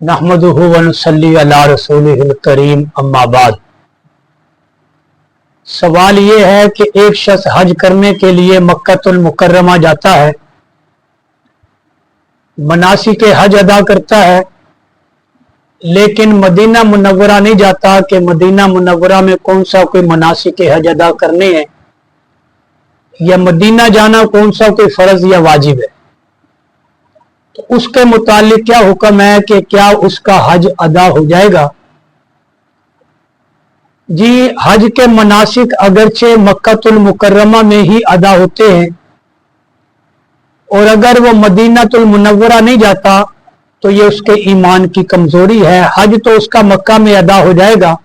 नहमदुहु व नुसल्ली अला रसूलिहिल करीम अम्मा बाद। सवाल ये है कि एक शख्स हज करने के लिए मक्कातुल मुकर्रमा जाता है, मनासिक हज अदा करता है, लेकिन मदीना मुनव्वरा नहीं जाता कि मदीना मुनव्वरा में कौन सा कोई मनासिक हज अदा करने हैं या मदीना जाना कौन सा कोई फर्ज या वाजिब है। तो उसके मुतालिक क्या हुक्म है कि क्या उसका हज अदा हो जाएगा। जी, हज के मनासिक अगरचे मक्कातुल मुकर्रमा में ही अदा होते हैं और अगर वो मदीनातुल मुनव्वरा नहीं जाता तो ये उसके ईमान की कमजोरी है। हज तो उसका मक्का में अदा हो जाएगा,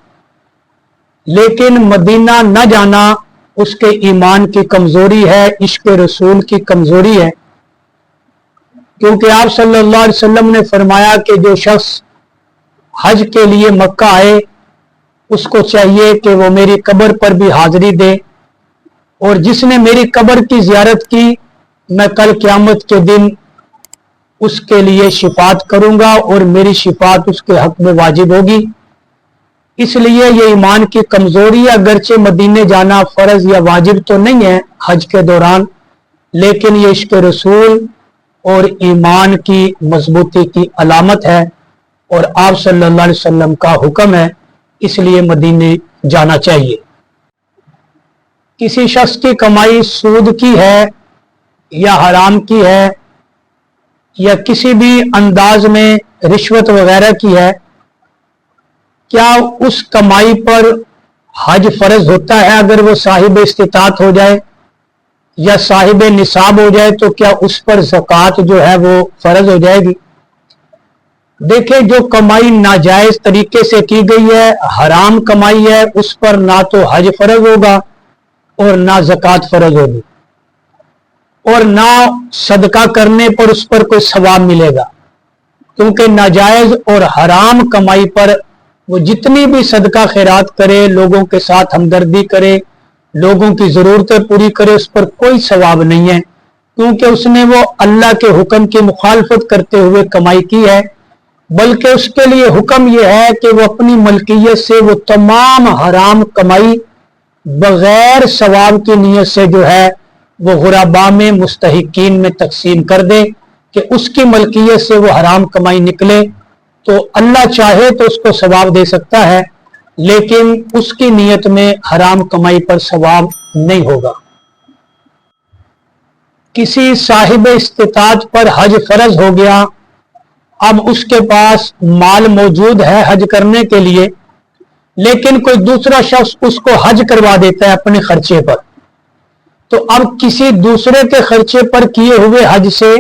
लेकिन मदीना न जाना उसके ईमान की कमजोरी है, इश्क रसूल की कमजोरी है। क्योंकि आप सल्लल्लाहु अलैहि वसल्लम ने फरमाया कि जो शख्स हज के लिए मक्का आए उसको चाहिए कि वो मेरी कब्र पर भी हाजिरी दे, और जिसने मेरी कब्र की जियारत की मैं कल क़यामत के दिन उसके लिए शिफात करूंगा और मेरी शिफात उसके हक में वाजिब होगी। इसलिए ये ईमान की कमजोरी है। अगरचे मदीने जाना फर्ज या वाजिब तो नहीं है हज के दौरान, लेकिन ये इश्क रसूल और ईमान की मजबूती की अलामत है और आप सल्लल्लाहु अलैहि वसल्लम का हुक्म है, इसलिए मदीने जाना चाहिए। किसी शख्स की कमाई सूद की है या हराम की है या किसी भी अंदाज में रिश्वत वगैरह की है, क्या उस कमाई पर हज फर्ज होता है अगर वो साहिब इस्तिताअत हो जाए या साहिब निसाब हो जाए, तो क्या उस पर ज़कात जो है वो फर्ज हो जाएगी। देखिए, जो कमाई नाजायज तरीके से की गई है, हराम कमाई है, उस पर ना तो हज फर्ज होगा और ना ज़कात फर्ज होगी और ना सदका करने पर उस पर कोई सवाब मिलेगा। क्योंकि नाजायज और हराम कमाई पर वो जितनी भी सदका खैरात करे, लोगों के साथ हमदर्दी करे, लोगों की जरूरतें पूरी करे, उस पर कोई सवाब नहीं है, क्योंकि उसने वो अल्लाह के हुक्म की मुखालफत करते हुए कमाई की है। बल्कि उसके लिए हुक्म यह है कि वो अपनी मलकियत से वो तमाम हराम कमाई बगैर सवाब की नीयत से जो है वो गुराबा में मुस्तहिकीन में तकसीम कर दे कि उसकी मलकियत से वो हराम कमाई निकले। तो अल्लाह चाहे तो उसको सवाब दे सकता है, लेकिन उसकी नीयत में हराम कमाई पर सवाब नहीं होगा। किसी साहिब इस्तिताअत पर हज फर्ज हो गया, अब उसके पास माल मौजूद है हज करने के लिए, लेकिन कोई दूसरा शख्स उसको हज करवा देता है अपने खर्चे पर, तो अब किसी दूसरे के खर्चे पर किए हुए हज से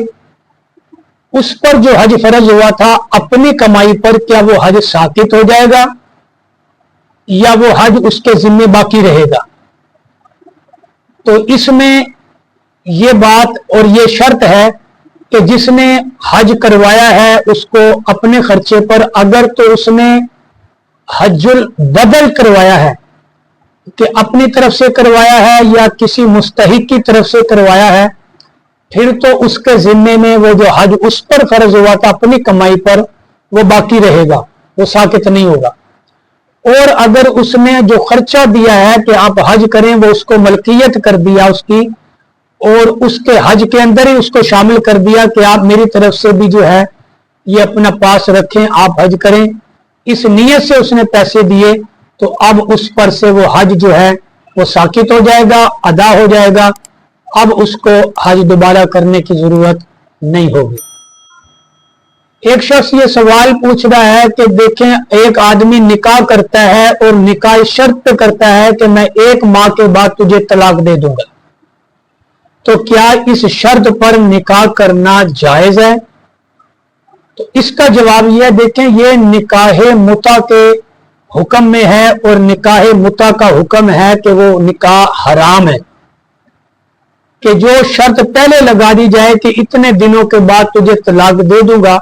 उस पर जो हज फर्ज हुआ था अपनी कमाई पर, क्या वो हज साकित हो जाएगा या वो हज उसके जिम्मे बाकी रहेगा। तो इसमें ये बात और ये शर्त है कि जिसने हज करवाया है उसको अपने खर्चे पर, अगर तो उसने हज्जुल बदल करवाया है कि अपनी तरफ से करवाया है या किसी मुस्तहिक की तरफ से करवाया है, फिर तो उसके जिम्मे में वो जो हज उस पर फर्ज हुआ था अपनी कमाई पर वो बाकी रहेगा, वो साकित नहीं होगा। और अगर उसने जो खर्चा दिया है कि आप हज करें, वो उसको मलकियत कर दिया उसकी, और उसके हज के अंदर ही उसको शामिल कर दिया कि आप मेरी तरफ से भी जो है ये अपना पास रखें, आप हज करें, इस नीयत से उसने पैसे दिए, तो अब उस पर से वो हज जो है वो साकित हो जाएगा, अदा हो जाएगा। अब उसको हज दोबारा करने की जरूरत नहीं होगी। एक शख्स ये सवाल पूछ रहा है कि देखें, एक आदमी निकाह करता है और निकाह शर्त करता है कि मैं 1 माह के बाद तुझे तलाक दे दूंगा, तो क्या इस शर्त पर निकाह करना जायज है। तो इसका जवाब यह है, देखें, ये निकाह मुता के हुक्म में है और निकाह मुता का हुक्म है कि वो निकाह हराम है, कि जो शर्त पहले लगा दी जाए कि इतने दिनों के बाद तुझे तलाक दे दूंगा,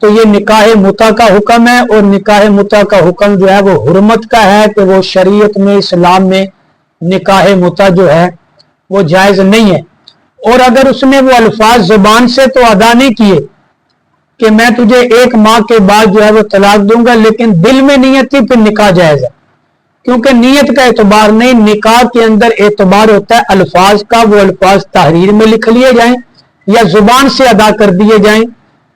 तो ये निकाह मुता का हुक्म है। और निकाह मुता का हुक्म जो है वो हुर्मत का है कि वो शरीयत में, इस्लाम में निकाह मुता जो है वो जायज नहीं है। और अगर उसने वो अल्फाज जुबान से तो अदा नहीं किए कि मैं तुझे 1 माह के बाद जो है वो तलाक दूंगा, लेकिन दिल में नियत थी, फिर निकाह जायज है, क्योंकि नियत का एतबार नहीं, निकाह के अंदर एतबार होता है अल्फाज का। वो अल्फाज तहरीर में लिख लिए जाएं या जुबान से अदा कर दिए जाएं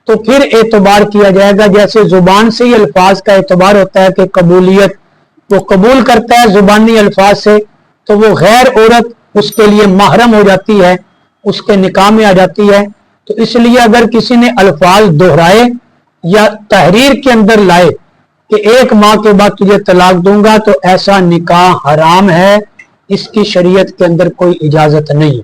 तो फिर एतबार किया जाएगा। जैसे जुबान से ही अल्फाज का एतबार होता है कि कबूलियत, वो कबूल करता है जुबानी अल्फाज से, तो वो गैर औरत उसके लिए महरम हो जाती है, उसके निकाह में आ जाती है। तो इसलिए अगर किसी ने अल्फाज दोहराए या तहरीर के अंदर लाए कि 1 माह के बाद तुझे तलाक दूंगा, तो ऐसा निकाह हराम है, इसकी शरीयत के अंदर कोई इजाजत नहीं।